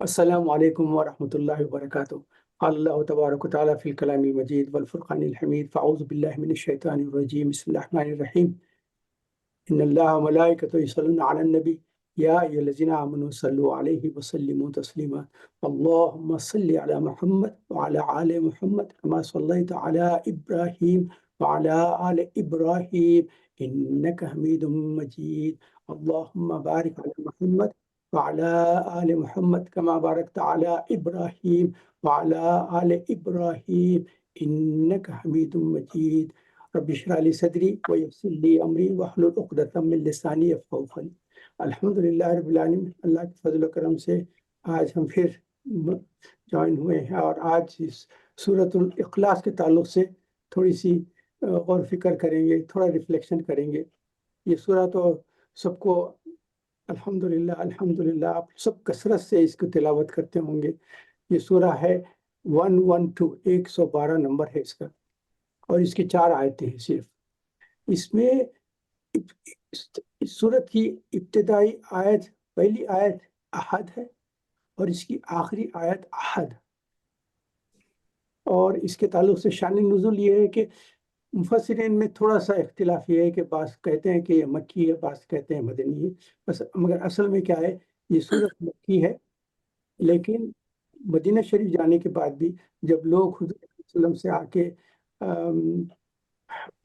السلام عليكم ورحمة الله وبركاته. قال الله تبارك وتعالى في الكلام المجيد والفرقان الحميد، فأعوذ بالله من الشيطان الرجيم. بسم الله الرحمن الرحيم. إن الله وملائكته يصلون على النبي يا أيها الذين آمنوا صلوا عليه وسلموا تسليما. اللهم صل على محمد وعلى آل محمد كما صليت على إبراهيم وعلى آل إبراهيم إنك حميد مجيد. اللهم بارك على محمد وعلى آل محمد كما باركت على إبراهيم وعلى آل إبراهيم إنك حميد مجيد. رب اشرح لي صدری ویسر لی امری واحلل عقدۃ من لسانی یفقهوا قولی. الحمد للہ رب العالمین، اللہ کے فضل و کرم سے آج ہم پھر جوائن ہوئے ہیں، اور آج اس سورۃ الاخلاص کے تعلق سے تھوڑی سی غور و فکر کریں گے، تھوڑا ریفلیکشن کریں گے۔ یہ سورہ تو سب کو الحمدللہ آپ سب کثرت سے اس کو تلاوت کرتے ہوں گے۔ یہ سورہ ہے 112، 112 نمبر ہے اس کا، اور اس کی 4 آیتیں ہیں صرف۔ اس میں اس سورت کی ابتدائی آیت، پہلی آیت احد ہے، اور اس کی آخری آیت احد۔ اور اس کے تعلق سے شان نزول یہ ہے کہ مفسرین میں تھوڑا سا اختلاف یہ ہے کہ بعض کہتے ہیں کہ یہ مکی ہے، بعض کہتے ہیں مدنی ہے، بس مگر اصل میں کیا ہے، یہ سورت مکی ہے، لیکن مدینہ شریف جانے کے بعد بھی جب لوگ حضور صلی اللہ علیہ وسلم سے آ کے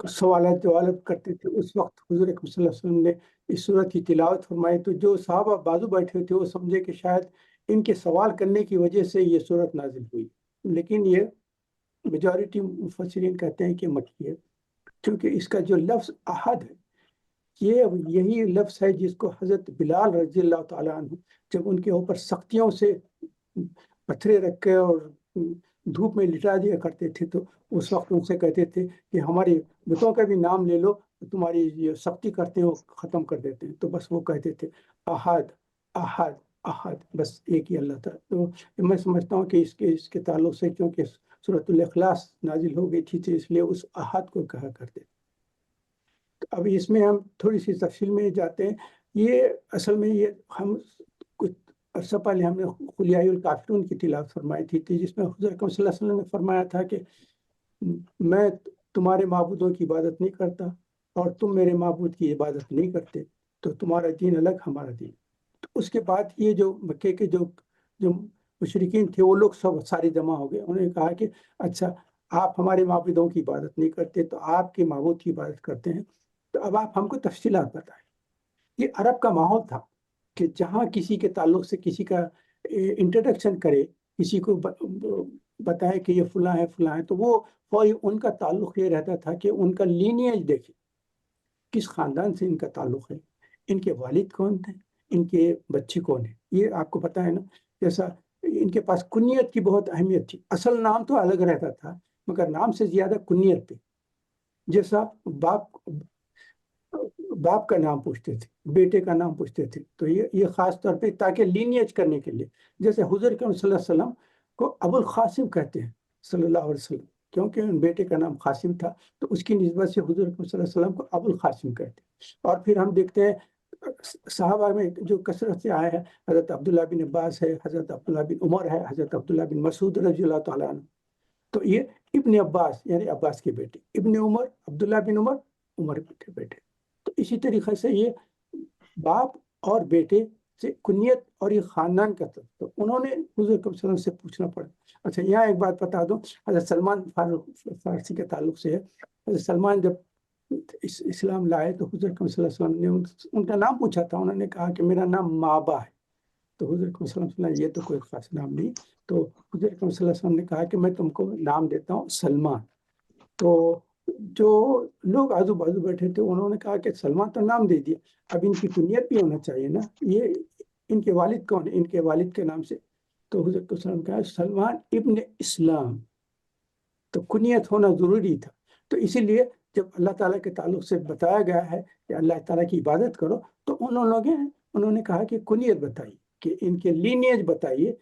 سوالات جواب کرتے تھے، اس وقت حضور اکرم صلی اللہ علیہ وسلم نے اس سورت کی تلاوت فرمائی، تو جو صحابہ بازو بیٹھے تھے وہ سمجھے کہ شاید ان کے سوال کرنے کی وجہ سے یہ سورت نازل ہوئی، لیکن یہ میجورٹی مفسرین کہتے ہیں کہ مکی ہے، کیونکہ اس کا جو لفظ احد ہے، یہی لفظ ہے جس کو حضرت بلال رضی اللہ تعالیٰ عنہ جب ان کے اوپر سختیوں سے پتھرے رکھ کے اور دھوپ میں لٹا دیا کرتے تھے، تو اس وقت ان سے کہتے تھے کہ ہماری بتوں کا بھی نام لے لو، تمہاری یہ سختی کرتے ہیں وہ ختم کر دیتے ہیں، تو بس وہ کہتے تھے احد احد احد، بس ایک ہی اللہ تھا۔ تو میں سمجھتا ہوں کہ اس کے تعلق سے، کیونکہ سورۃ الاخلاص نازل ہو گئی تھی، تو اس لیے اس احد کو کہا کرتے۔ تو اب اس میں ہم تھوڑی سی تفصیل میں جاتے ہیں۔ یہ اصل میں یہ ہم کچھ عرصہ پہلے ہم نے قل یا ایھا الکافرون کی تلاوت فرمائی تھی، جس میں حضور اکرم صلی اللہ علیہ وسلم نے فرمایا تھا کہ میں تمہارے معبودوں کی عبادت نہیں کرتا اور تم میرے معبود کی عبادت نہیں کرتے، تو تمہارا دین الگ ہمارا دین۔ تو اس کے بعد یہ جو مکے کے جو مشرکین تھے، وہ لوگ سب سارے جمع ہو گئے، انہوں نے کہا کہ اچھا آپ ہمارے معبودوں کی عبادت نہیں کرتے تو آپ کے معبود کی عبادت کرتے ہیں، تو اب آپ ہم کو تفصیلات بتائیں۔ یہ عرب کا ماحول تھا کہ جہاں کسی کے تعلق سے کسی کا انٹروڈکشن کرے، کسی کو بتائے کہ یہ فلاں ہے فلاں ہے، تو وہ فوری ان کا تعلق یہ رہتا تھا کہ ان کا لینیج دیکھے، کس خاندان سے ان کا تعلق ہے، ان کے والد کون تھے، ان کے بچے کون ہیں۔ یہ آپ کو پتہ ہے نا، جیسا ان کے پاس کنیت کی بہت اہمیت تھی، اصل نام تو الگ رہتا تھا مگر نام سے زیادہ کنیت پہ، جیسا باپ کا نام پوچھتے تھے، بیٹے کا نام پوچھتے تھے، تو یہ خاص طور پہ تاکہ لینیج کرنے کے لیے، جیسے حضور صلی اللہ علیہ وسلم کو ابو القاسم کہتے ہیں صلی اللہ علیہ وسلم، کیونکہ ان بیٹے کا نام قاسم تھا، تو اس کی نسبت سے حضور صلی اللہ علیہ وسلم کو ابو القاسم کہتے ہیں۔ اور پھر ہم دیکھتے ہیں صحابہ میں جو کثرت سے آئے ہیں، حضرت عبداللہ بن عباس ہے، حضرت عبداللہ بن عمر ہے، حضرت عبداللہ بن مسعود رضی اللہ تعالیٰ عنہ، تو یہ ابن عباس یعنی عباس کے بیٹے، ابن عمر عبداللہ بن عمر، عمر کے بیٹے۔ تو اسی طریقے سے یہ باپ اور بیٹے سے کنیت اور یہ خاندان کا تھا، تو انہوں نے حضور صلی اللہ علیہ وسلم سے پوچھنا پڑا۔ اچھا یہاں ایک بات بتا دوں، حضرت سلمان فارسی کے تعلق سے ہے، حضرت سلمان جب اسلام لائے تو حضور صلی اللہ علیہ وسلم نے ان کا نام پوچھا تھا، انہوں نے کہا کہ میرا نام مابا ہے، تو حضور صلی اللہ علیہ وسلم یہ تو کوئی خاص نام نہیں، تو حضور صلی اللہ علیہ وسلم نے کہا کہ میں تم کو نام دیتا ہوں سلمان۔ تو جو لوگ آزو بازو بیٹھے تھے انہوں نے کہا کہ سلمان تو نام دے دیا، اب ان کی کنیت بھی ہونا چاہیے نا، یہ ان کے والد کون ہیں، ان کے والد کے نام سے، تو حضور صلی اللہ علیہ وسلم نے کہا سلمان ابن اسلام، تو کنیت ہونا ضروری تھا۔ تو اسی لیے جب اللہ تعالیٰ کے تعلق سے بتایا گیا ہے کہ اللہ تعالیٰ کی عبادت کرو، تو انہوں نے کہا کہ کنیت بتائیے، کہ ان کے لینیج بتائیے،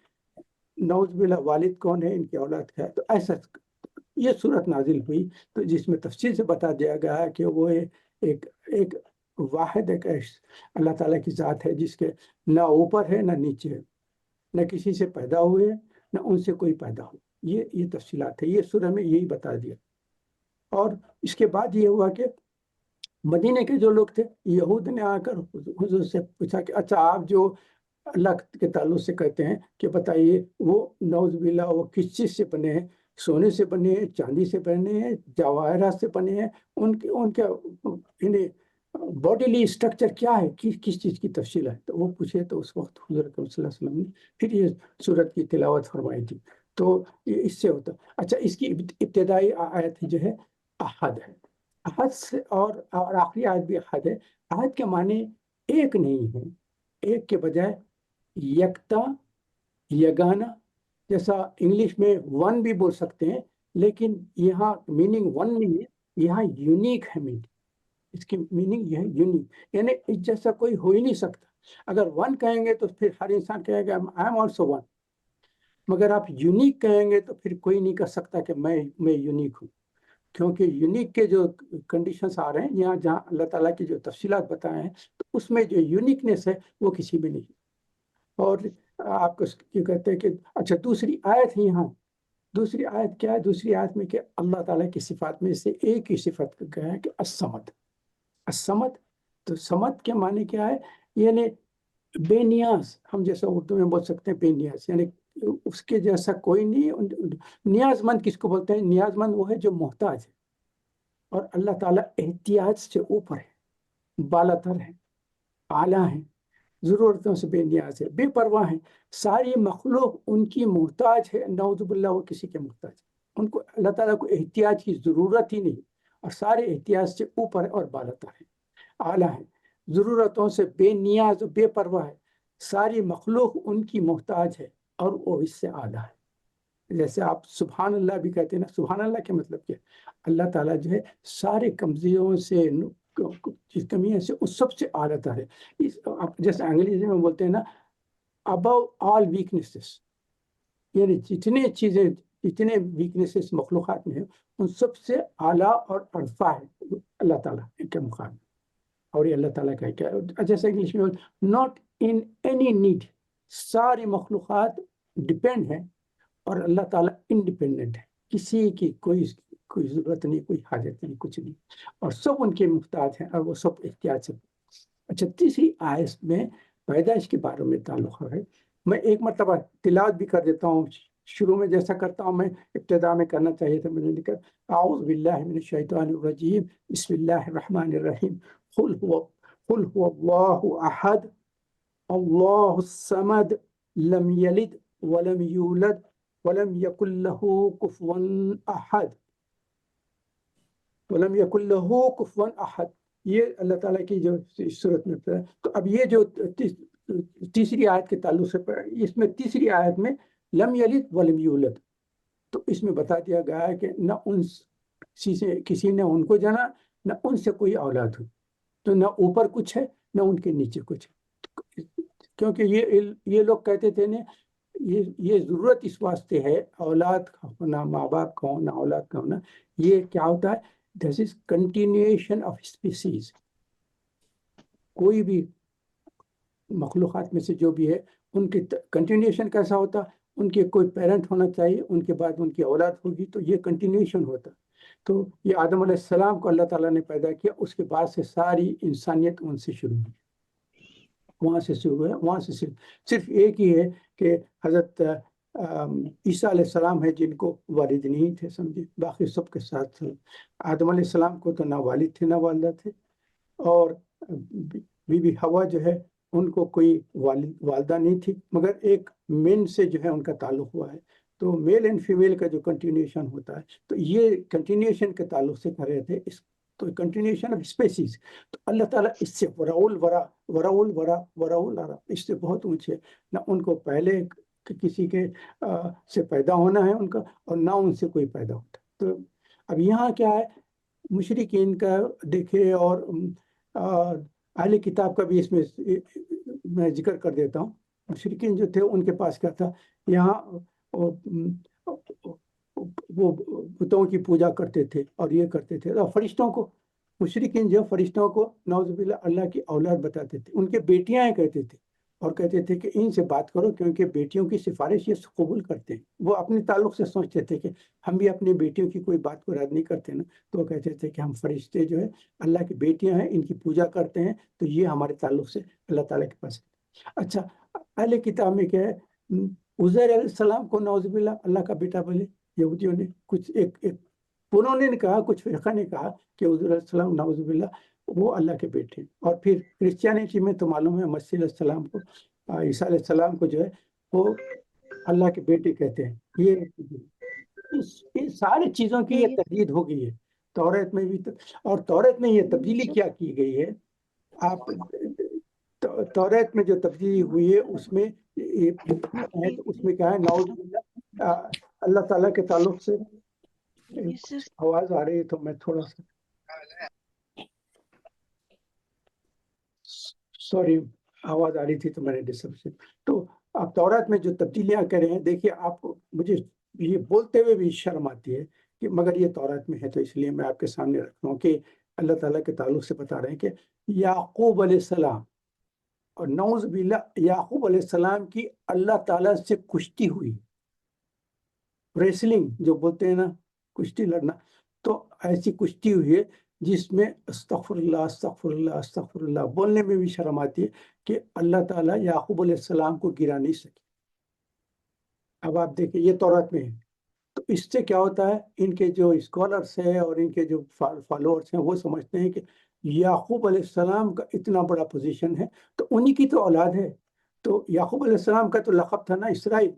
نعوذ باللہ والد کون ہے، ان کی اولاد کیا ہے، تو ایسا یہ صورت نازل ہوئی، تو جس میں تفصیل سے بتا دیا گیا ہے کہ وہ ایک واحد ایک اللہ تعالیٰ کی ذات ہے جس کے نہ اوپر ہے نہ نیچے ہے، نہ کسی سے پیدا ہوئے نہ ان سے کوئی پیدا ہو. یہ تفصیلات ہے، یہ سورہ میں یہی بتا دیا. اور اس کے بعد یہ ہوا کہ مدینے کے جو لوگ تھے، یہود نے آ کر حضور سے پوچھا کہ اچھا آپ جو اللہ کے تعلق سے کہتے ہیں کہ بتائیے وہ نعوذ باللہ وہ کس چیز سے بنے ہیں؟ سونے سے بنے ہیں، چاندی سے بنے ہیں، جواہرات سے بنے ہیں؟ ان کا یعنی باڈیلی اسٹرکچر کیا ہے، کس چیز کی تفصیل ہے؟ تو وہ پوچھے تو اس وقت حضور اکرم صلی اللہ علیہ وسلم نے پھر یہ سورت کی تلاوت فرمائی تھی. تو یہ اس سے ہوتا. اچھا، اس کی ابتدائی آیت جو ہے احد ہے. احد سے اور آخری آیت بھی احد ہے. احد کے معنی ایک نہیں ہے، ایک کے بجائے یکتا، یگانا. جیسا انگلش میں ون بھی بول سکتے ہیں، لیکن یہاں میننگ ون نہیں ہے، یہاں یونیک ہے میننگ. اس کی میننگ یہ ہے یونیک، یعنی اس جیسا کوئی ہو ہی نہیں سکتا. اگر ون کہیں گے تو پھر ہر انسان کہے گا آئی ایم آلسو ون، مگر آپ یونیک کہیں گے تو پھر کوئی نہیں کہہ سکتا کہ میں یونیک ہوں. کیونکہ یونیک کے جو کنڈیشنز آ رہے ہیں یہاں، جہاں اللہ تعالیٰ کی جو تفصیلات بتائے ہیں، تو اس میں جو یونیکنیس ہے وہ کسی میں نہیں. اور آپ کو یہ کہتے ہیں کہ اچھا دوسری آیت ہے یہاں. دوسری آیت کیا ہے؟ دوسری آیت میں کہ اللہ تعالیٰ کی صفات میں سے ایک ہی صفت کہا ہے کہ الصمد. الصمد، تو صمد کے معنی کیا ہے؟ یعنی بے نیاز. ہم جیسا اردو میں بول سکتے ہیں بے نیاز، یعنی اس کے جیسا کوئی نہیں. نیاز مند کس کو بولتے ہیں؟ نیاز مند وہ ہے جو محتاج ہے. اور اللہ تعالیٰ احتیاج سے اوپر ہے، بالا تر ہے، اعلیٰ ہے، ضرورتوں سے بے نیاز ہے، بے پرواہ ہے. ساری مخلوق ان کی محتاج ہے، نعوذ باللہ وہ کسی کے محتاج ہے. ان کو اللہ تعالیٰ کو احتیاج کی ضرورت ہی نہیں، اور سارے احتیاج سے اوپر ہے اور بالا تر ہے، اعلیٰ ہے، ضرورتوں سے بے نیاز و بے پرواہ ہے. ساری مخلوق ان کی محتاج ہے اور وہ اس سے اعلیٰ ہے. جیسے آپ سبحان اللہ بھی کہتے ہیں نا، سبحان اللہ کے مطلب کیا ہے؟ اللہ تعالیٰ جو ہے سارے کمزوریوں سے، کمیوں سے اس سب سے اعلیٰ تر ہے. جیسے انگریزی میں بولتے ہیں نا ابو آل ویکنیسز، یعنی جتنے چیزیں، جتنے ویکنیسز مخلوقات میں ہیں ان سب سے اعلیٰ اور ارفع ہے اللہ تعالیٰ کے مقابلے. اور یہ اللہ تعالیٰ کا کیا ہے؟ جیسے انگلش میں ناٹ ان اینی نیڈ. ساری مخلوقات ڈپینڈ ہیں اور اللہ تعالیٰ انڈیپینڈنٹ ہے، کسی کی کوئی ضرورت نہیں، کوئی حاجت نہیں، کچھ نہیں، اور سب ان کے محتاج ہیں اور وہ سب احتیاج سے. اچھا، تیسری آیت میں پیدائش کے بارے میں تعلق ہے. میں ایک مرتبہ تلاوت بھی کر دیتا ہوں. شروع میں جیسا کرتا ہوں، میں ابتدا میں کرنا چاہیے تھا، میں نے لکھا اعوذ باللہ من الشیطان الرجیم بسم اللہ الرحمن الرحیم قل هو اللہ احد اللہ الصمد لم یلد ولم یولد ولم یکن له کفوا احد ولم یکن له کفوا احد. یہ اللہ تعالیٰ کی جو صورت میں ہے. تو اب یہ جو تیسری آیت کے تعلق سے اس میں تیسری آیت میں لم یلد ولم یولد، تو اس میں بتا دیا گیا ہے کہ نہ ان کسی نے ان کو جانا، نہ ان سے کوئی اولاد ہوئی. تو نہ اوپر کچھ ہے نہ ان کے نیچے کچھ ہے. کیونکہ یہ لوگ کہتے تھے نا یہ ضرورت اس واسطے ہے اولاد کا ہونا، ماں باپ کا ہونا، اولاد کا ہونا. یہ کیا ہوتا ہے؟ دس از کنٹینیویشن آف اسپیسیز. کوئی بھی مخلوقات میں سے جو بھی ہے ان کی کنٹینیویشن کیسا ہوتا؟ ان کے کوئی پیرنٹ ہونا چاہیے، ان کے بعد ان کی اولاد ہوگی، تو یہ کنٹینیویشن ہوتا. تو یہ آدم علیہ السلام کو اللہ تعالیٰ نے پیدا کیا، اس کے بعد سے ساری انسانیت ان سے شروع ہوئی، وہاں سے شروع ہے. وہاں سے صرف ایک ہی ہے کہ حضرت عیسیٰ علیہ السلام ہے جن کو والد نہیں تھے، سمجھے. باقی سب کے ساتھ تھے. آدم علیہ السلام کو تو نہ والد تھے نہ والدہ تھے، اور بی بی حوا جو ہے ان کو کوئی والدہ نہیں تھی، مگر ایک مین سے جو ہے ان کا تعلق ہوا ہے. تو میل اینڈ فیمیل کا جو کنٹینیوشن ہوتا ہے، تو یہ کنٹینیوشن کے تعلق سے کر رہے تھے. تو کنٹینیوشن آف اسپیسیز. تو اللہ تعالیٰ اس سے اس سے بہت اونچے، نہ ان کو پہلے کسی کے سے پیدا ہونا ہے ان کا، اور نہ ان سے کوئی پیدا ہوتا. تو اب یہاں کیا ہے؟ مشرکین کا دیکھے، اور اہل کتاب کا بھی اس میں ذکر کر دیتا ہوں. مشرکین جو تھے ان کے پاس کیا تھا؟ یہاں وہ بتوں کی پوجا کرتے تھے اور یہ کرتے تھے. اور فرشتوں کو، مشرکین جو فرشتوں کو نعوذ باللہ اللہ کی اولاد بتاتے تھے، ان کے بیٹیاں کہتے تھے. اور کہتے تھے کہ ان سے بات کرو کیونکہ بیٹیوں کی سفارش یہ قبول کرتے ہیں. وہ اپنے تعلق سے سوچتے تھے کہ ہم بھی اپنی بیٹیوں کی کوئی بات کو رد نہیں کرتے نا. تو وہ کہتے تھے کہ ہم فرشتے جو ہے اللہ کی بیٹیاں ہیں، ان کی پوجا کرتے ہیں، تو یہ ہمارے تعلق سے اللہ تعالیٰ کے پاس ہے. اچھا، اہل کتاب میں کیا ہے، عزیر علیہ السلام کو نعوذ باللہ اللہ کا بیٹا بولے. یہودیوں نے کچھ ایک انہوں نے کہا، کچھ فرقہ نے کہا کہ عزیر علیہ السلام نعوذ باللہ وہ اللہ کے بیٹے ہیں. اور پھر کرسچینٹی میں تو معلوم ہے مسیح علیہ السلام کو، عیسیٰ علیہ السلام کو جو ہے وہ اللہ کے بیٹے کہتے ہیں. یہ ان ساری چیزوں کی یہ تردید ہو گئی ہے توریت میں بھی. اور توریت میں یہ تبدیلی کیا کی گئی ہے، آپ توریت میں جو تبدیلی ہوئی ہے اس میں اس میں کیا ہے، نعوذ باللہ اللہ تعالیٰ کے تعلق سے. آواز آ رہی ہے تو میں تھوڑا سا سوری، آواز آ رہی تھی تو میں نے ڈسٹرب. تو آپ توریت میں جو تبدیلیاں کریں ہیں، دیکھیے آپ مجھے یہ بولتے ہوئے بھی شرم آتی ہے کہ مگر یہ توریت میں ہے، تو اس لیے میں آپ کے سامنے رکھ رہا ہوں کہ اللہ تعالیٰ کے تعلق سے بتا رہے ہیں کہ یعقوب علیہ السلام، اور نعوذ باللہ یعقوب علیہ السلام کی اللہ تعالیٰ سے کشتی ہوئی، ریسلنگ جو بولتے ہیں نا، کشتی لڑنا. تو ایسی کشتی ہوئی ہے جس میں استغفر اللہ استغفر اللہ استغفر اللہ بولنے میں بھی شرم آتی ہے کہ اللہ تعالیٰ یعقوب علیہ السلام کو گرا نہیں سکے. اب آپ دیکھیں یہ توریت میں ہے. تو اس سے کیا ہوتا ہے، ان کے جو اسکالرس ہیں اور ان کے جو فالوورس ہیں وہ سمجھتے ہیں کہ یعقوب علیہ السلام کا اتنا بڑا پوزیشن ہے تو انہی کی تو اولاد ہے. تو یعقوب علیہ السلام کا تو لقب تھا نا اسرائیل،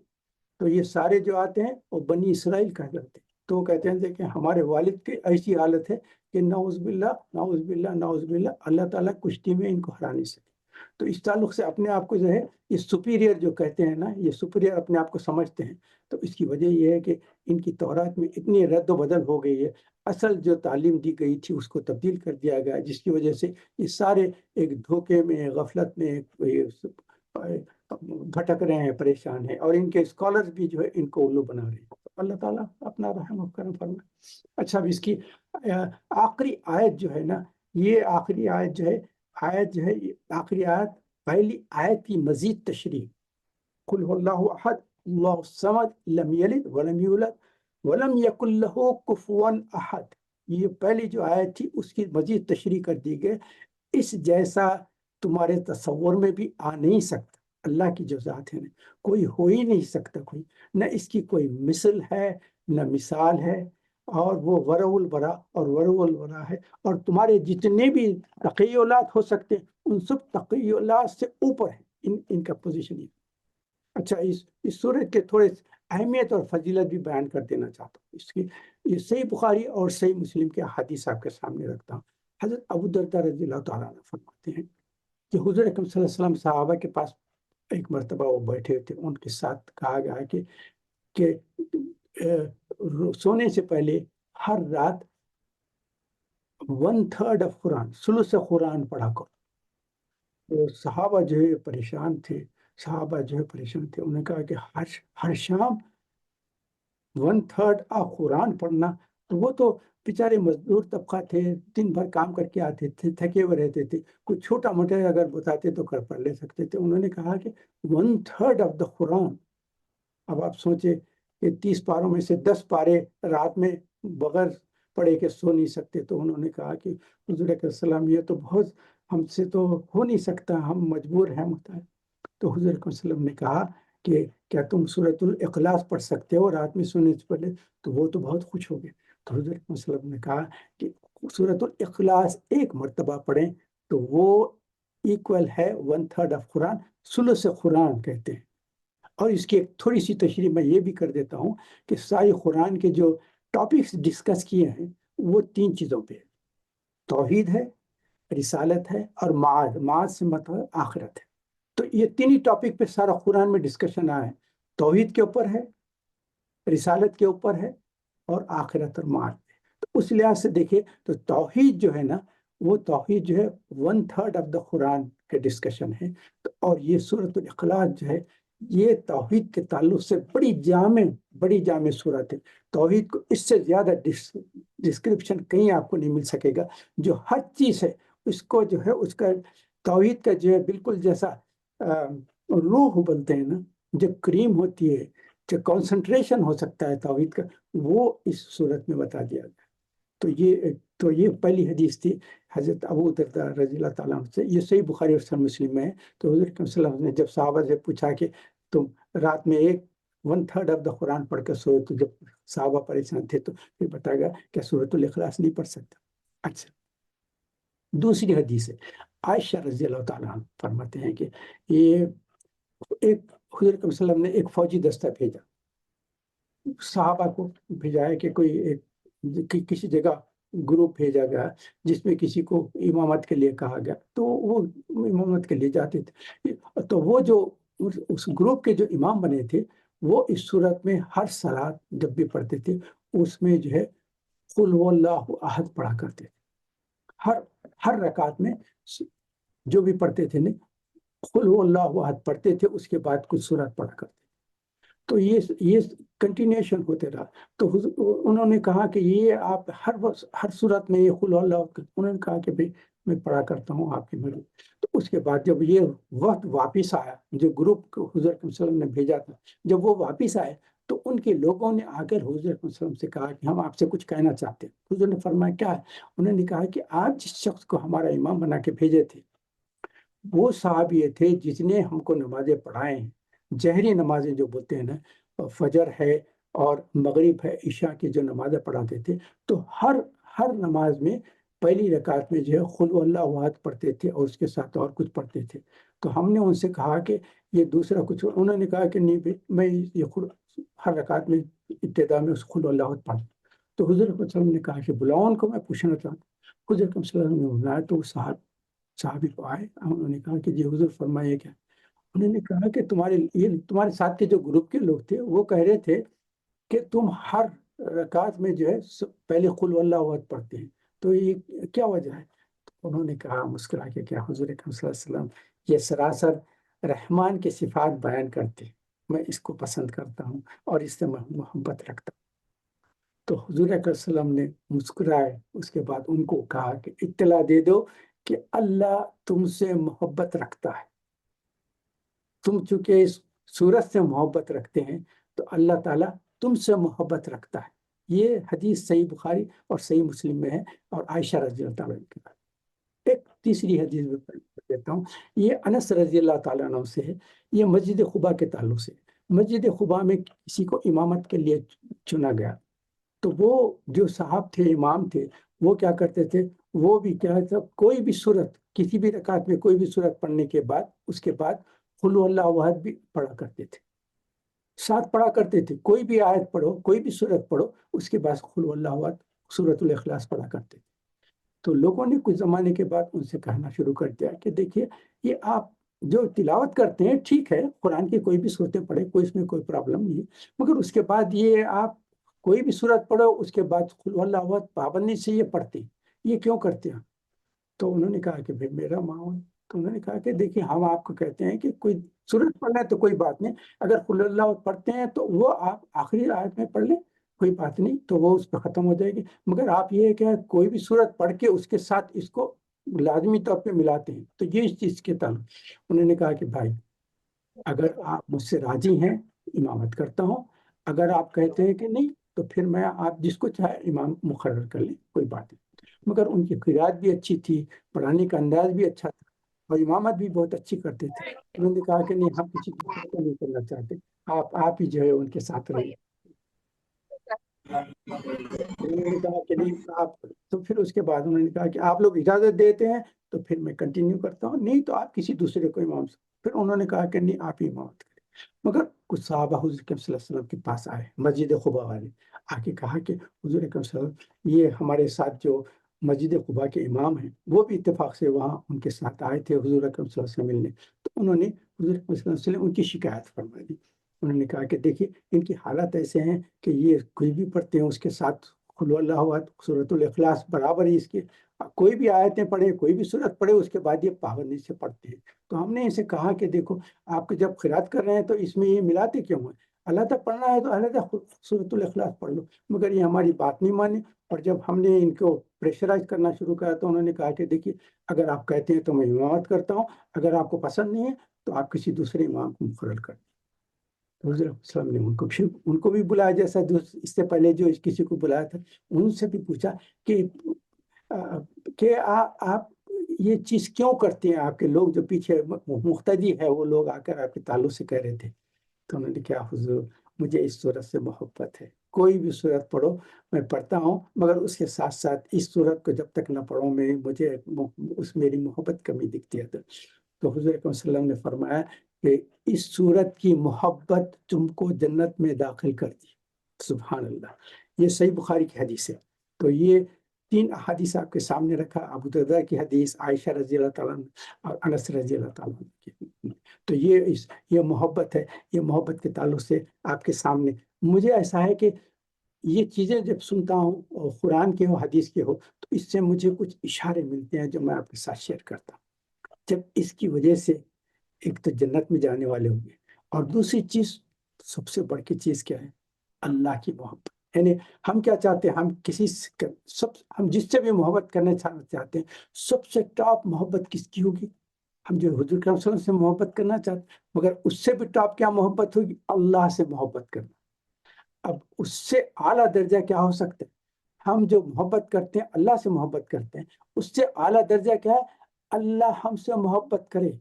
تو یہ سارے جو آتے ہیں وہ بنی اسرائیل کہا کرتے ہیں. تو وہ کہتے ہیں کہ ہمارے والد کی ایسی حالت ہے کہ نعوذ باللہ نعوذ باللہ نعوذ باللہ اللہ تعالیٰ کشتی میں ان کو ہرا نہیں سکے. تو اس تعلق سے اپنے آپ کو جو ہے یہ سپیریئر جو کہتے ہیں نا، یہ سپیریئر اپنے آپ کو سمجھتے ہیں. تو اس کی وجہ یہ ہے کہ ان کی توریت میں اتنی رد و بدل ہو گئی ہے، اصل جو تعلیم دی گئی تھی اس کو تبدیل کر دیا گیا، جس کی وجہ سے یہ سارے ایک دھوکے میں، غفلت میں بھٹک رہے ہیں، پریشان ہیں، اور ان کے اسکالرز بھی جو ہے ان کو الو بنا رہے ہیں. اللہ تعالیٰ اپنا رحم و کرم فرمائے. اچھا، اب اس کی آخری آیت جو ہے نا، یہ آخری آیت جو ہے آخری آیت پہلی آیت کی مزید تشریح. قل هو اللہ احد اللہ الصمد لم یلد ولم یولد ولم یکن لہ کفوا احد. یہ پہلی جو آیت تھی اس کی مزید تشریح کر دی گئی. اس جیسا تمہارے تصور میں بھی آ نہیں سکتا. اللہ کی جو ذات ہے نا، کوئی ہو ہی نہیں سکتا، کوئی نہ اس کی کوئی مثل ہے نہ مثال ہے. اور وہ ورع البرا اور ورع الورا ہے. اور تمہارے جتنے بھی تخیلات ہو سکتے ہیں ان سب تخیلات سے اوپر ہے ان کا پوزیشن. اچھا، اس سورت کے تھوڑے اہمیت اور فضیلت بھی بیان کر دینا چاہتا ہوں. اس کی یہ صحیح بخاری اور صحیح مسلم کے حدیث آپ کے سامنے رکھتا ہوں. حضرت ابو درداء رضی اللہ تعالیٰ عنہ فرماتے ہیں کہ حضور اکرم صلی اللہ علیہ وسلم صحابہ کے پاس ایک مرتبہ وہ بیٹھے تھے. ان کے ساتھ کہا گیا کہ سونے سے پہلے ہر رات 1/3 آف قرآن، ثلث قرآن پڑھا کرو. تو صحابہ جو ہے پریشان تھے. انہوں نے کہا کہ ہر شام 1/3 آف قرآن پڑھنا. تو وہ تو بیچارے مزدور طبقہ تھے، دن بھر کام کر کے آتے تھے، تھکے ہوئے رہتے تھے، کوئی چھوٹا موٹا اگر بتاتے تو کر پڑھ لے سکتے تھے. انہوں نے کہا کہ 1/3 آف دا قرآن. اب آپ سوچے کہ 30 پاروں میں سے 10 پارے رات میں بغیر پڑھے کے سو نہیں سکتے. تو انہوں نے کہا کہ حضور علیہ السلام یہ تو بہت ہم سے تو ہو نہیں سکتا، ہم مجبور ہیں. تو حضور علیہ السلام نے کہا کہ کیا تم سورۃ الاخلاص پڑھ سکتے ہو رات میں سونے سے پہلے؟ تو وہ تو بہت خوش ہو گئے. تو حضور علیہ السلام نے کہا کہ سورۃ الاخلاص ایک مرتبہ پڑھیں تو وہ ایکول ہے 1/3 آف قرآن، ثلث قرآن کہتے ہیں. اور اس کی ایک تھوڑی سی تشریح میں یہ بھی کر دیتا ہوں کہ سارے قرآن کے جو ٹاپکس ڈسکس کیے ہیں وہ 3 چیزوں پہ ہے. توحید ہے، رسالت ہے، اور معاد. معاد سے مطلب آخرت ہے. تو یہ 3 ہی ٹاپک پہ سارا قرآن میں ڈسکشن آیا ہے. توحید کے اوپر ہے، رسالت کے اوپر ہے، اور آخرت اور معاد پہ. تو اس لحاظ سے دیکھیں تو توحید جو ہے نا، وہ توحید جو ہے 1/3 آف دا قرآن کے ڈسکشن ہے. اور یہ سورۃ الاخلاص جو ہے یہ توحید کے تعلق سے بڑی جامع صورت ہے. توحید کو اس سے زیادہ ڈسکرپشن کہیں آپ کو نہیں مل سکے گا. جو ہر چیز ہے اس کو جو ہے اس کا توحید کا جو ہے بالکل جیسا روح بولتے ہیں نا، جو کریم ہوتی ہے، جو کانسنٹریشن ہو سکتا ہے توحید کا، وہ اس صورت میں بتا دیا گیا۔ تو یہ پہلی حدیث تھی حضرت ابو درداء رضی اللہ تعالیٰ عنہ سے، یہ صحیح بخاری اور صحیح مسلم میں ہے۔ تو حضور اکرم صلی اللہ علیہ وسلم نے جب صحابہ سے پوچھا کہ تم رات میں 1/3 آف دا قرآن پڑھ کر سوئے، تو جب صحابہ پریشان تھے تو پھر بتایا گیا کہ سورۃ الاخلاص نہیں پڑھ سکتا۔ اچھا، دوسری حدیث ہے، عائشہ رضی اللہ تعالیٰ عنہ فرماتے ہیں کہ یہ ایک حضور اکرم صلی اللہ علیہ وسلم نے ایک فوجی دستہ بھیجا، صحابہ کو بھیجا ہے کہ کوئی ایک کسی جگہ گروپ بھیجا گیا جس میں کسی کو امامت کے لیے کہا گیا، تو وہ امامت کے لیے جاتے تھے۔ تو وہ جو اس گروپ کے جو امام بنے تھے، وہ اس صورت میں ہر صلاۃ جب بھی پڑھتے تھے اس میں جو ہے قل هو اللہ احد پڑھا کرتے تھے۔ ہر رکعت میں جو بھی پڑھتے تھے نا، قل هو اللہ احد پڑھتے تھے، اس کے بعد کچھ صورت پڑھا کرتے تھے۔ تو یہ کنٹینیوشن ہوتے رہا۔ تو انہوں نے کہا کہ یہ آپ ہر صورت میں یہ قل هو اللہ، انہوں نے کہا کہ بھئی میں پڑھا کرتا ہوں آپ کی مرضی۔ تو اس کے بعد جب یہ وقت واپس آیا، جو گروپ کو حضور صلی اللہ علیہ وسلم نے بھیجا تھا، جب وہ واپس آئے تو ان کے لوگوں نے آ کر حضور صلی اللہ علیہ وسلم سے کہا کہ ہم آپ سے کچھ کہنا چاہتے ہیں۔ حضور نے فرمایا کیا ہے؟ انہوں نے کہا کہ آپ جس شخص کو ہمارا امام بنا کے بھیجے تھے، وہ صاحب یہ تھے جس نے ہم کو نمازیں پڑھائے ہیں، جہری نمازیں جو بولتے ہیں نا، فجر ہے اور مغرب ہے، عشاء کی جو نمازیں پڑھاتے تھے، تو ہر نماز میں پہلی رکعت میں جو ہے قل هو اللہ احد پڑھتے تھے اور اس کے ساتھ اور کچھ پڑھتے تھے۔ تو ہم نے ان سے کہا کہ یہ دوسرا کچھ، انہوں نے کہا کہ نہیں بھائی میں یہ ہر رکعت میں ابتدا میں اس قل هو اللہ احد پڑھتا۔ تو حضور صلی اللہ علیہ وسلم نے کہا کہ بلاؤ ان کو، میں پوچھنا چاہتا ہوں۔ حضور صلی اللہ علیہ وسلم نے بلایا تو وہ صحابی کو آئے، انہوں نے کہا کہ جی حضور فرمائیے کیا؟ انہوں نے کہا کہ تمہارے ساتھ کے جو گروپ کے لوگ تھے وہ کہہ رہے تھے کہ تم ہر رکعت میں جو ہے پہلے قل هو اللہ احد پڑھتے ہیں، تو یہ کیا وجہ ہے؟ تو انہوں نے کہا مسکرا کے کہ حضور اکرم صلی اللہ علیہ وسلم یہ سراسر رحمان کے صفات بیان کرتے ہیں، میں اس کو پسند کرتا ہوں اور اس سے محبت رکھتا ہوں۔ تو حضور اکرم صلی اللہ علیہ وسلم نے مسکرائے، اس کے بعد ان کو کہا کہ اطلاع دے دو کہ اللہ تم سے محبت رکھتا ہے، تم چونکہ اس صورت سے محبت رکھتے ہیں تو اللہ تعالیٰ تم سے محبت رکھتا ہے۔ یہ حدیث صحیح بخاری اور صحیح مسلم میں ہے، اور عائشہ رضی اللہ تعالیٰ عنہ کی بات۔ ایک تیسری حدیث میں پڑھ دیتا ہوں، یہ انس رضی اللہ تعالیٰ عنہ سے ہے، یہ مسجد قباء کے تعلق سے۔ مسجد قباء میں کسی کو امامت کے لیے چنا گیا، تو وہ جو صاحب تھے، امام تھے، وہ کیا کرتے تھے، وہ بھی کیا تھا، کوئی بھی صورت، کسی بھی رکعت میں کوئی بھی صورت پڑھنے کے بعد اس کے بعد قل هو اللہ احد بھی پڑھا کرتے تھے، ساتھ پڑھا کرتے تھے۔ کوئی بھی آیت پڑھو، کوئی بھی صورت پڑھو، اس کے بعد قل هو اللہ احد، سورۃ الاخلاص پڑھا کرتے تھے۔ تو لوگوں نے کچھ زمانے کے بعد ان سے کہنا شروع کر دیا کہ دیکھیے یہ آپ جو تلاوت کرتے ہیں ٹھیک ہے، قرآن کی کوئی بھی صورتیں پڑھے، کوئی اس میں کوئی پرابلم نہیں ہے، مگر اس کے بعد یہ آپ کوئی بھی صورت پڑھو اس کے بعد قل هو اللہ احد پابندی سے یہ پڑھتے ہیں، یہ کیوں کرتے ہیں؟ تو انہوں نے کہا کہ بھائی میرا ماحول، تو انہوں نے کہا کہ دیکھیے ہم آپ کو کہتے ہیں کہ کوئی صورت پڑھنا ہے تو کوئی بات نہیں، اگر قل اللہ پڑھتے ہیں تو وہ آپ آخری آیت میں پڑھ لیں، کوئی بات نہیں، تو وہ اس پہ ختم ہو جائے گی، مگر آپ یہ کہ کوئی بھی صورت پڑھ کے اس کے ساتھ اس کو لازمی طور پہ ملاتے ہیں، تو یہ اس چیز کے تعلق۔ انہوں نے کہا کہ بھائی اگر آپ مجھ سے راضی ہیں امامت کرتا ہوں، اگر آپ کہتے ہیں کہ نہیں تو پھر میں آپ جس کو چاہے امام مقرر کر لیں، کوئی بات نہیں۔ مگر ان کی قرات بھی اچھی تھی، پڑھانے کا انداز بھی اچھا تھا، اور امامت بھی بہت اچھی کرتے تھے۔ انہوں نے کہا کہ نہیں، ہم کسی کو نہیں کرنا چاہتے، آپ ہی جو ہے ان کے ساتھ رہیے۔ انہوں نے کہا کہ نہیں آپ، تو پھر اس کے بعد انہوں نے کہا کہ آپ لوگ اجازت دیتے ہیں تو پھر میں کنٹینیو کرتا ہوں، نہیں تو آپ کسی دوسرے کو امام سے۔ پھر انہوں نے کہا کہ نہیں آپ ہی امامت کریں۔ مگر کچھ صحابہ حضور اکرم صلی اللہ علیہ وسلم کے پاس آئے، مسجد قباء والے آ کے کہا کہ حضور اکرم صلی اللہ علیہ وسلم یہ ہمارے ساتھ جو مسجد قباء کے امام ہیں وہ بھی اتفاق سے وہاں ان کے ساتھ آئے تھے حضور اکرم صلی اللہ علیہ وسلم ملنے، تو انہوں نے حضور اکرم صلی اللہ علیہ وسلم ان کی شکایت فرما دی۔ انہوں نے کہا کہ دیکھیے ان کی حالت ایسے ہیں کہ یہ کوئی بھی پڑھتے ہیں اس کے ساتھ قل اللہ احد، سورۃ الاخلاص برابر ہی، اس کی کوئی بھی آیتیں پڑھے، کوئی بھی صورت پڑھے، اس کے بعد یہ پابندی سے پڑھتے ہیں۔ تو ہم نے اسے کہا کہ دیکھو آپ جب قرات کر رہے ہیں تو اس میں یہ ملاتے کیوں ہیں؟ اللہ تعالیٰ پڑھنا ہے تو اللہ تعالیٰ سورۃ الاخلاص پڑھ لو، مگر یہ ہماری بات نہیں مانی، اور جب ہم نے ان کو پریشرائز کرنا شروع کیا تو انہوں نے کہا کہ دیکھیے اگر آپ کہتے ہیں تو میں امامت کرتا ہوں، اگر آپ کو پسند نہیں ہے تو آپ کسی دوسرے امام کو مقرر کر دیں۔ تو حضور وسلم نے ان کو بھی بلایا، جیسا اس سے پہلے جو کسی کو بلایا تھا، ان سے بھی پوچھا کہ آپ یہ چیز کیوں کرتے ہیں؟ آپ کے لوگ جو پیچھے مقتدی ہے وہ لوگ آ کر آپ کے تعلق سے کہہ رہے تھے۔ تو انہوں نے کہا حضور مجھے اس صورت سے محبت ہے، کوئی بھی صورت پڑھو میں پڑھتا ہوں، مگر اس کے ساتھ ساتھ اس صورت کو جب تک نہ پڑھوں مجھے میری محبت کمی دکھتی ہے۔ تو حضور اکرم صلی اللہ علیہ وسلم نے فرمایا کہ اس صورت کی محبت تم کو جنت میں داخل کر دی۔ سبحان اللہ، یہ صحیح بخاری کی حدیث ہے۔ تو یہ 3 احادیث آپ کے سامنے رکھا، ابو درداء کی حدیث، عائشہ رضی اللہ تعالیٰ عنہ اور انس رضی اللہ تعالیٰ عنہ کی۔ تو یہ محبت ہے، یہ محبت کے تعلق سے آپ کے سامنے مجھے ایسا ہے کہ یہ چیزیں جب سنتا ہوں، اور قرآن کے ہو حدیث کے ہو، تو اس سے مجھے کچھ اشارے ملتے ہیں جو میں آپ کے ساتھ شیئر کرتا ہوں۔ جب اس کی وجہ سے ایک تو جنت میں جانے والے ہوں گے، اور دوسری چیز سب سے بڑھ کی چیز کیا ہے؟ اللہ کی محبت۔ یعنی ہم کیا چاہتے ہیں؟ ہم جس سے بھی محبت کرنا چاہتے ہیں، سب سے ٹاپ محبت کس کی ہوگی؟ ہم جو حضور صلی اللہ علیہ وسلم سے محبت کرنا چاہتے ہیں، مگر اس سے بھی ٹاپ کیا محبت ہوگی؟ اللہ سے محبت کرنا۔ اب اس سے اعلیٰ درجہ کیا ہو سکتا ہے؟ ہم جو محبت کرتے ہیں، اللہ سے محبت کرتے ہیں، اس سے اعلیٰ درجہ کیا ہے؟ اللہ ہم سے محبت کرے۔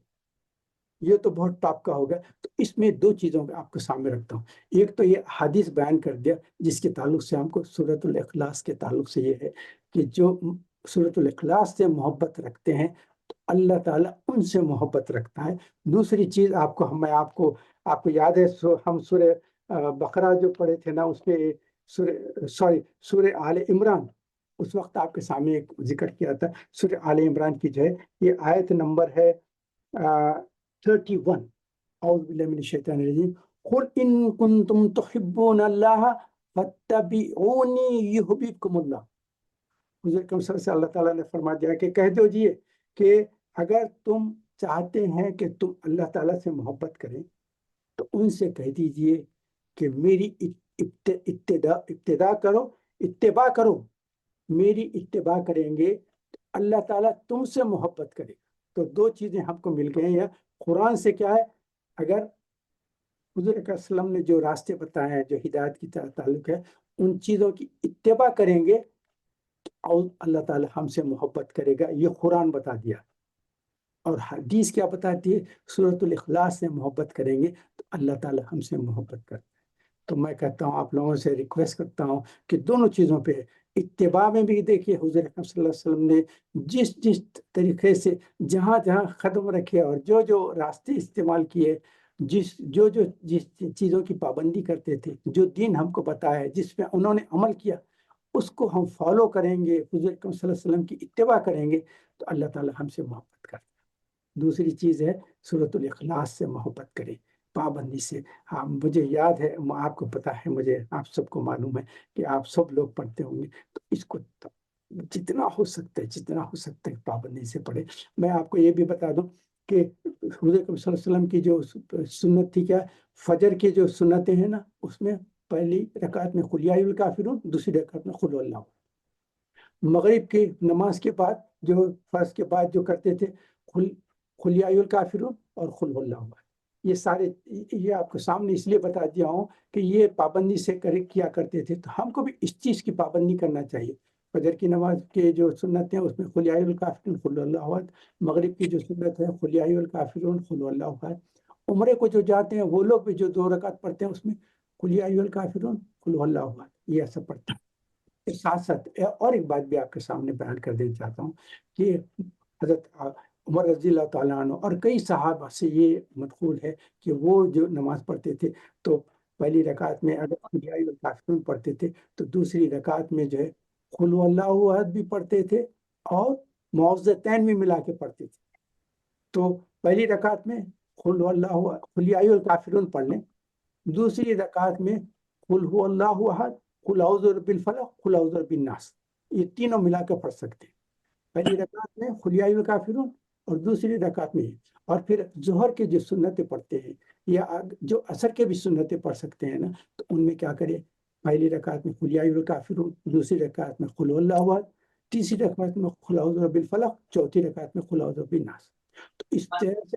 یہ تو بہت ٹاپ کا ہوگا۔ تو اس میں 2 چیزوں کو آپ کو سامنے رکھتا ہوں۔ ایک تو یہ حدیث بیان کر دیا جس کے تعلق سے ہم کو سورۃ الاخلاص کے تعلق سے یہ ہے کہ جو سورۃ الاخلاص سے محبت رکھتے ہیں تو اللہ تعالیٰ ان سے محبت رکھتا ہے۔ دوسری چیز آپ کو یاد ہے، ہم سورہ بقرہ جو پڑھے تھے نا، اس میں سورہ آل عمران، اس وقت آپ کے سامنے ایک ذکر کیا تھا۔ سورہ آل عمران کی جو ہے یہ آیت نمبر ہے 31۔ اعوذ باللہ من الشیطان الرجیم، قل ان کنتم تحبون اللہ فاتبعونی یحببکم اللہ۔ حضور اکرم صلی اللہ تعالیٰ نے فرما دیا کہ کہہ دو جی کہ اگر تم چاہتے ہیں کہ تم اللہ تعالیٰ سے محبت کریں تو ان سے کہہ دیجئے کہ میری اتباع کرو، میری اتباع کریں گے تو اللہ تعالیٰ تم سے محبت کرے گا۔ تو 2 چیزیں ہم کو مل گئے ہیں۔ قرآن سے کیا ہے؟ اگر حضور اکرم صلی اللہ علیہ وسلم نے جو راستے بتائے ہیں، جو ہدایت کی تعلق ہے، ان چیزوں کی اتباع کریں گے اور اللہ تعالیٰ ہم سے محبت کرے گا۔ یہ قرآن بتا دیا۔ اور حدیث کیا بتاتی ہے؟ سورۃ الاخلاص سے محبت کریں گے تو اللہ تعالیٰ ہم سے محبت کرتا ہے۔ تو میں کہتا ہوں، آپ لوگوں سے ریکویسٹ کرتا ہوں کہ دونوں چیزوں پہ اتباع میں بھی دیکھیے حضور اکرم صلی اللہ علیہ وسلم نے جس طریقے سے جہاں قدم رکھے اور جو راستے استعمال کیے، جس چیزوں کی پابندی کرتے تھے، جو دین ہم کو بتایا ہے، جس پہ انہوں نے عمل کیا، اس کو ہم فالو کریں گے، حضور اکرم صلی اللہ علیہ وسلم کی اتباع کریں گے تو اللہ تعالیٰ ہم سے محبت کرتا ہے۔ دوسری چیز ہے سورۃ الاخلاص سے محبت کریں، پابندی سے۔ ہاں، مجھے یاد ہے، آپ کو پتا ہے، مجھے آپ سب کو معلوم ہے کہ آپ سب لوگ پڑھتے ہوں گے، تو اس کو جتنا ہو سکتا ہے پابندی سے پڑھے۔ میں آپ کو یہ بھی بتا دوں کہ حضور اکرم صلی اللہ علیہ وسلم کی جو سنت تھی، کیا فجر کی جو سنتیں ہیں نا، اس میں پہلی رکعت میں قل یا ایھا الکافرون، دوسری رکعت میں قل اللہ۔ مغرب کی نماز کے بعد جو فرض کے بعد جو کرتے تھے، قل یا ایھا الکافرون اور قل اللہ۔ یہ آپ کو سامنے اس لیے بتا دیا ہوں کہ یہ پابندی سے کیا کرتے تھے، تو ہم کو بھی اس چیز کی پابندی کرنا چاہیے۔ فجر کی نماز کے جو سنت ہیں اس میں قل یا ایھا الکافرون قل اللہ احد، مغرب کی جو سنت ہے قل یا ایھا الکافرون قل اللہ احد۔ عمرے کو جو جاتے ہیں وہ لوگ بھی جو 2 رکعت پڑھتے ہیں اس میں قل یا ایھا الکافرون قل اللہ احد، یہ ایسا پڑھتے ہیں۔ ساتھ ساتھ اور ایک بات بھی آپ کے سامنے بیان کر دینا چاہتا ہوں کہ حضرت عمر رضی اللہ تعالیٰ عنہ اور کئی صحابہ سے یہ منقول ہے کہ وہ جو نماز پڑھتے تھے تو پہلی رکعت میں اگر قل یا ایھا الکافرون پڑھتے تھے تو دوسری رکعت میں جو ہے قل اللہ احد بھی پڑھتے تھے اور معوذتین بھی ملا کے پڑھتے تھے۔ تو پہلی رکعت میں قل یا ایھا الکافرون پڑھ لیں، دوسری رکعت میں قل هو اللہ احد، قل اعوذ برب الفلق، قل اعوذ برب الناس، یہ تینوں ملا کے پڑھ سکتے ہیں۔ پہلی رکعت میں قل یا ایھا الکافرون اور دوسری رکعت میں، اور پھر ظہر کے جو سنتیں پڑھتے ہیں یا جو عصر کے بھی سنتیں پڑھ سکتے ہیں نا، تو ان میں کیا کرے؟ پہلی رکعت میں قل یا ایھا الکافرون، دوسری رکعت میں قل اللہ احد، تیسری رکعت میں قل اعوذ برب الفلق، چوتھی رکعت میں قل اعوذ برب الناس۔ تو اس طرح سے